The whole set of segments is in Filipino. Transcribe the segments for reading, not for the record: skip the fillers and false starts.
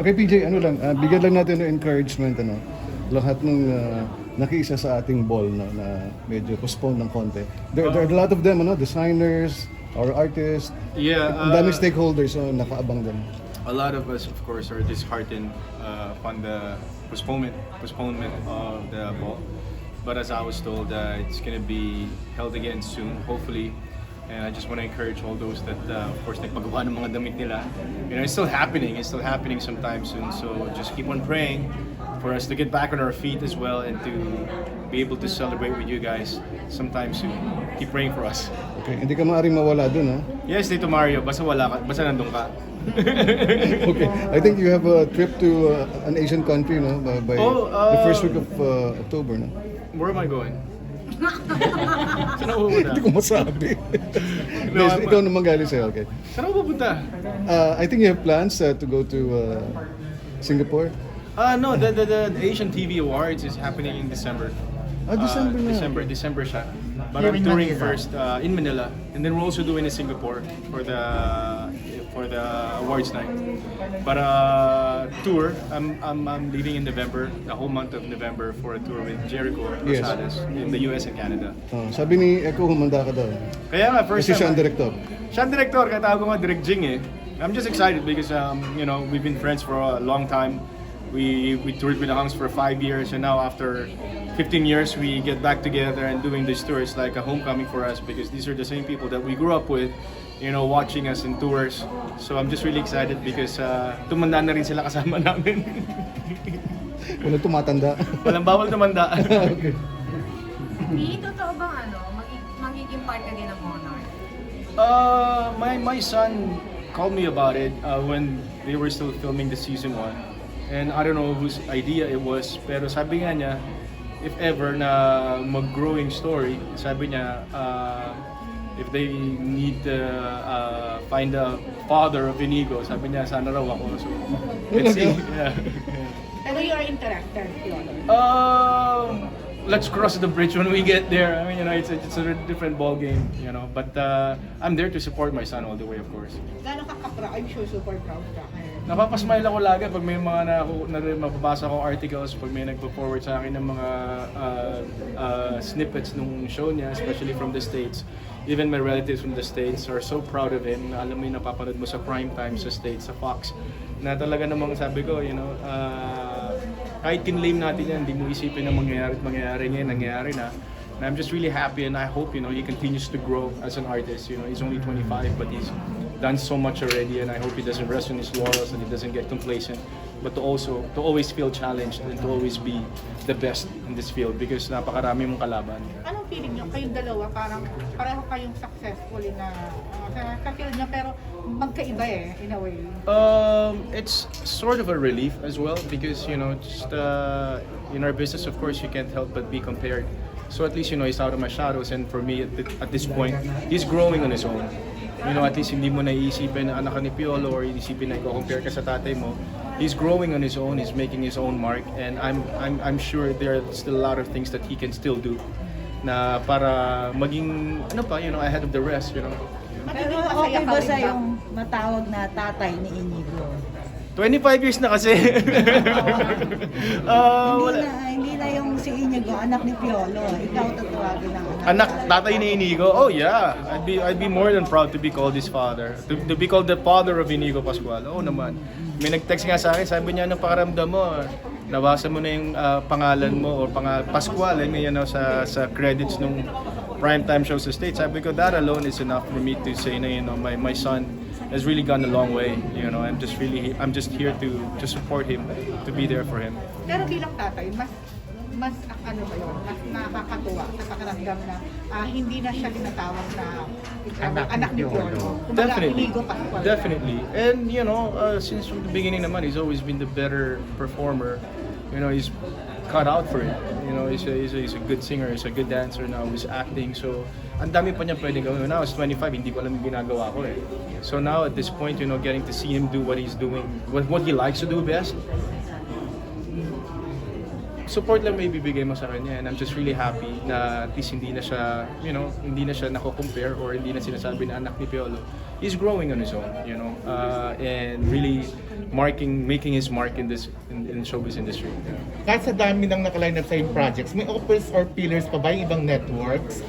Okay, PJ, ano lang, bigyan lang natin ng encouragement, ano, lahat ng nakiisa sa ating ball na medyo postpone ng konti. There are a lot of them, ano, designers, our artists, Yeah, ang daming stakeholders na nakaabang din. a lot of us, of course, are disheartened upon the postponement of the ball. But as I was told, it's going to be held again soon, hopefully. And I just want to encourage all those that, of course, nagpagawa ng mga damit nila. You know, it's still happening. It's still happening sometime soon. So just keep on praying for us to get back on our feet as well and to be able to celebrate with you guys sometime soon. Keep praying for us. Okay, hindi ka maaaring mawala dun, ha? Yes, Tito Mario. Basta wala ka. Basta nandun ka. Okay, I think you have a trip to an Asian country, no? By the first week of October, no? Where am I going? Saan ako pupunta? Hindi ko masabi. No, Ikaw naman galing sa'yo, okay. Saan ako pupunta? I think you have plans to go to Singapore. No, the Asian TV Awards is happening in December. December na. December siya. But Here I'm in touring Manila. first in Manila, and then we're also doing in Singapore for the awards night. But tour, I'm leaving in November, the whole month of November for a tour with Jericho Yes. Rosales in the US and Canada. Sabi ni Eko, humanda ka daw. Kaya nga, first Kasi siya ang time. director. Siya ang director, kaya tawag ko nga Direct Jing eh. I'm just excited because you know, we've been friends for a long time. We toured with the Hunks for 5 years, and now after 15 years we get back together and doing this tour. It's like a homecoming for us because these are the same people that we grew up with, you know, watching us in tours. So I'm just really excited because tumanda na rin sila kasama namin. Walang tumatanda. Walang bawal tumanda. Okay. Di, totoo bang magiging part ka din ng Monarch? My son called me about it when they were still filming the season 1. And I don't know whose idea it was, pero sabi nga niya, if ever na mag-growing story, sabi niya, if they need to find a father of Inigo, sabi niya, sana raw ako. So, let's see. Yeah. Pero you are interested, Piolo. Let's cross the bridge when we get there. I mean, you know, it's a different ball game, you know. But I'm there to support my son all the way, of course. Gano'n ka ka-proud? I'm sure super proud ka. Napapasmile ako lagi pag may mga mababasa akong articles, pag may nagpo-forward sa akin ng mga snippets nung show niya, especially from the States. Even my relatives from the States are so proud of him. Alam mo yung napapanood mo sa prime time sa States, sa Fox, na talaga namang sabi ko, you know, kahit kinlame natin yan, hindi mo isipin na mangyayari ngayon, nangyayari na. And I'm just really happy and I hope, you know, he continues to grow as an artist. You know, he's only 25 but he's done so much already and I hope he doesn't rest on his laurels and he doesn't get complacent. But to always feel challenged and to always be the best in this field because napakarami mong kalaban. Anong feeling niyo? Kayong dalawa, parang pareho kayong successful na sa field niyo, pero magkaiba eh, in a way. It's sort of a relief as well because, you know, just in our business, of course, you can't help but be compared. So at least, you know, he's out of my shadows and for me, at this point, he's growing on his own. You know, at least hindi mo naiisipin na anak ka ni Piolo or iisipin na i-compare ka sa tatay mo. He's growing on his own, he's making his own mark and I'm sure there are still a lot of things that he can still do na para maging, ano pa, you know, ahead of the rest, you know. Magiging Pero masaya okay ka ba rin sa ba? yung matawag na tatay ni Inigo? 25 years na kasi. Hindi na yung si Inigo, anak ni Piolo. Ikaw tatawagin ng Anak, tatay ni Inigo? Oh yeah, I'd be more than proud to be called his father. To be called the father of Inigo Pascual. Oo naman. May nag-text nga sa akin, sabi niya, anong pakaramdam mo? Nabasa mo na yung pangalan mo or Pascual, you know, sa credits nung primetime show sa States. Sabi ko, that alone is enough for me to say na, you know, my son has really gone a long way. You know, I'm just here to support him, to be there for him. Pero bilang tatay, mas ano ba yun, mas nakakatuwa sa pakiramdam na hindi na siya tinatawag na anak ni Piolo. Kumbaga, Inigo Pascual. Definitely. And you know, since from the beginning naman, he's always been the better performer. You know, he's cut out for it. You know, he's a good singer, he's a good dancer now, he's acting. So, ang dami pa niya pwedeng gawin. When I was 25, hindi ko alam yung ginagawa ko eh. So now at this point, you know, getting to see him do what he's doing, what he likes to do best, support lang may bibigay mo sa kanya, and I'm just really happy na at least hindi na siya, hindi na siya nako-compare or hindi na sinasabi na anak ni Piolo. He's growing on his own, and really making his mark in showbiz industry. Kahit sa dami ng nakaline up sa yung projects, may offers or pillars pa ba yung ibang networks?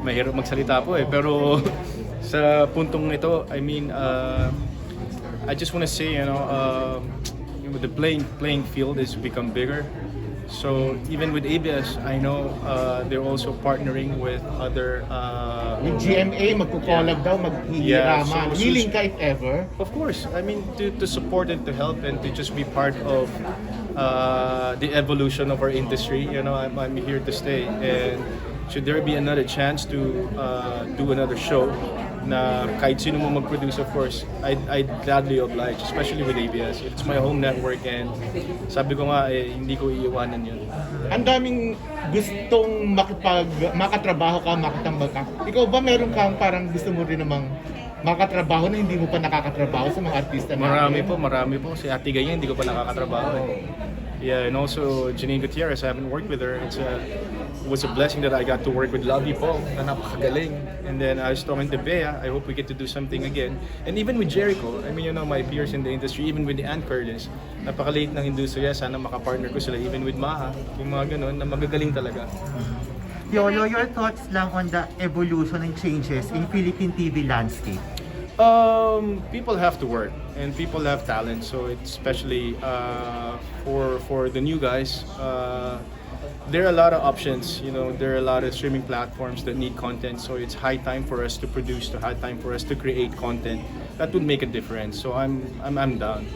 Mahirap magsalita po pero sa puntong ito, I mean, I just want to say, the playing field has become bigger. So even with ABS, I know they're also partnering with other. Yung GMA magkukolab daw, maghihiraman. Willing ka if ever? Of course, I mean to support and to help and to just be part of the evolution of our industry. I'm here to stay, and should there be another chance to do another show, na kahit sino mo mag-produce, of course, I'd gladly oblige, especially with ABS. It's my home network, and sabi ko nga, hindi ko iiwanan yun. Ang daming gustong makatrabaho ka, makatambag ka. Ikaw ba meron kang parang gusto mo rin namang makatrabaho na hindi mo pa nakakatrabaho sa mga artista natin? Marami po. Si Ate Ganyan, hindi ko pa nakakatrabaho. Yeah, and also Janine Gutierrez, I haven't worked with her. It was a blessing that I got to work with Lovey po, na napakagaling. And then I was talking to Bea, I hope we get to do something again. And even with Jericho, I mean, my peers in the industry, even with the Ann Curtis, napakaliit ng industriya, sana makapartner ko sila, even with Maha, yung mga ganun, na magagaling talaga. Piolo, your thoughts lang on the evolution and changes in Philippine TV landscape? People have to work and people have talent, so it's especially for the new guys. There are a lot of options, there are a lot of streaming platforms that need content, so it's high time for us to produce, high time for us to create content that would make a difference. So I'm down.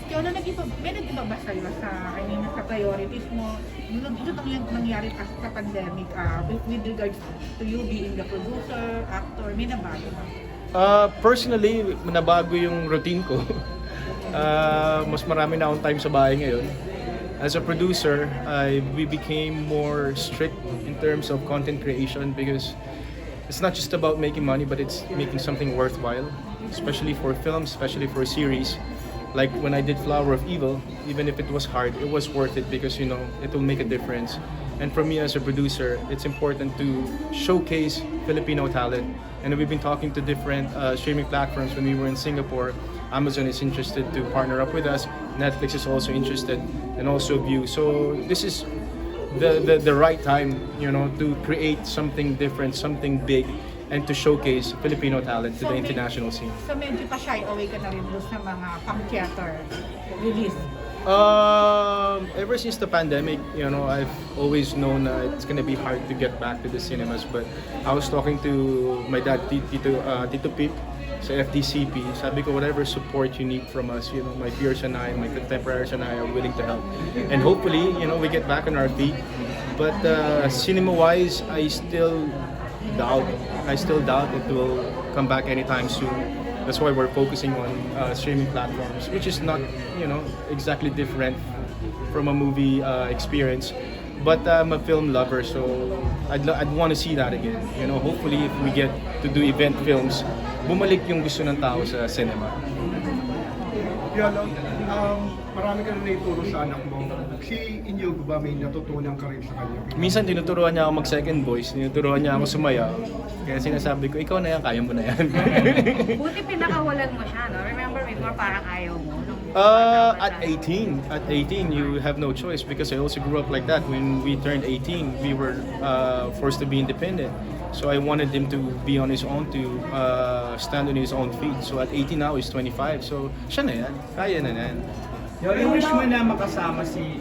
Piolo, may nag-iba ba sa'yo sa priorities mo? Ito yung nangyari sa pandemic with regards to you being the producer, actor, may nabago ba? Personally, nabago yung routine ko. Mas marami na akong time sa bahay ngayon. As a producer, we became more strict in terms of content creation because it's not just about making money, but it's making something worthwhile, especially for films, especially for series. Like when I did Flower of Evil, even if it was hard, it was worth it because it will make a difference. And for me as a producer, it's important to showcase Filipino talent. And we've been talking to different streaming platforms. When we were in Singapore, Amazon is interested to partner up with us. Netflix is also interested, and also View. So this is the right time, to create something different, something big, and to showcase Filipino talent to the international scene. So medyo pa shy away ka na rin doon sa mga pang-theater release? Ever since the pandemic, I've always known it's gonna be hard to get back to the cinemas. But I was talking to my dad, Tito Pip, sa FDCP. Sabi ko, whatever support you need from us, my peers and I, my contemporaries and I are willing to help. And hopefully, we get back on our feet. But cinema-wise, I still doubt it will come back anytime soon. That's why we're focusing on streaming platforms, which is not, exactly different from a movie experience. But I'm a film lover, so I'd want to see that again. Hopefully if we get to do event films, bumalik yung gusto ng tao sa cinema. Piolo, marami ka na naituro sa anak mo. Si Inyog ba may natutunan ka rin sa kanya? Minsan tinuturuan niya ako mag-second voice, tinuturuan niya ako sumayaw. Kaya sinasabi ko, ikaw na yan, kaya mo na yan. Buti pinakawalan mo siya, no? Remember before parang ayaw mo? At 18, you have no choice because I also grew up like that. When we turned 18, we were forced to be independent. So I wanted him to be on his own, to stand on his own feet. So at 18 now, he's 25. So siya na yan, kaya na yan. I-wish mo na makasama si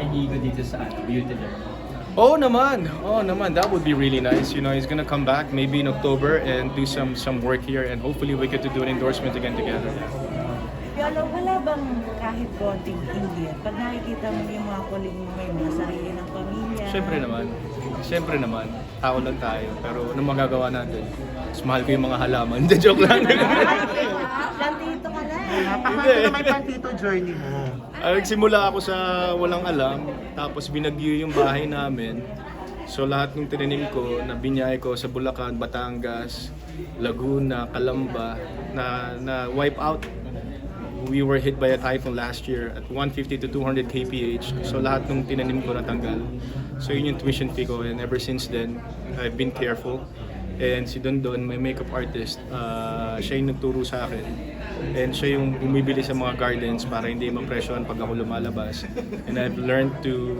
Inigo dito sa Beauty Derm. Oh naman, that would be really nice. He's gonna come back maybe in October and do some work here, and hopefully we get to do an endorsement again together. Piolo, wala bang kahit konting Indian? Pag nakikita mo yung mga kuling mo, may mga sarili ng pamilya. Siyempre naman, tao lang tayo. Pero anong magagawa natin? Mas mahal ko yung mga halaman. Hindi, joke lang. Plantito ka na eh. Paano naman yung plantito journey mo? Nagsimula ako sa walang alam, tapos binagyo yung bahay namin. So lahat ng tinanim ko, nabinyay ko sa Bulacan, Batangas, Laguna, Calamba, na wipe out. we were hit by a typhoon last year at 150 to 200 kph. So lahat ng tinanim ko natanggal. So yun yung tuition fee ko, and ever since then, I've been careful. And si Don, my makeup artist, siya yung nagturo sa akin. And siya yung bumibili sa mga gardens para hindi mapresyohan pag ako lumalabas. And I've learned to,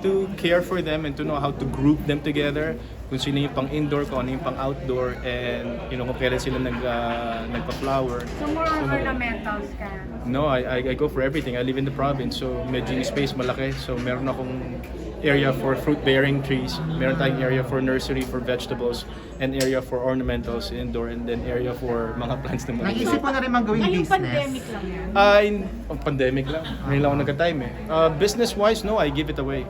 to care for them and to know how to group them together. Kung sino yung pang indoor, kung ano yung pang outdoor, and kung kailan sila nagpa-flower. So more on ornamentals ka? No, I go for everything. I live in the province, so medyo yung space malaki. So meron akong area for fruit-bearing trees, meron tayong area for nursery for vegetables, and area for ornamentals indoor, and then area for mga plants na mga. Naisip mo na rin mag-gawing Ngayong business? pandemic lang yan. Pandemic lang. Ngayon lang ako nagka-time eh. Business-wise, no, I give it away.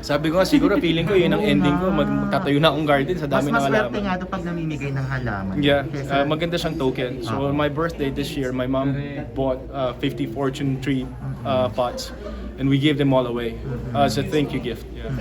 Sabi ko nga, siguro feeling ko yun ang ending ko. Magtatayo na akong garden sa dami ng Mas halaman. swerte nga doon pag namimigay ng halaman. Yeah, Kesa- maganda siyang token. So on my birthday this year, my mom bought 50 fortune tree pots, and we gave them all away as a thank you gift. Yeah.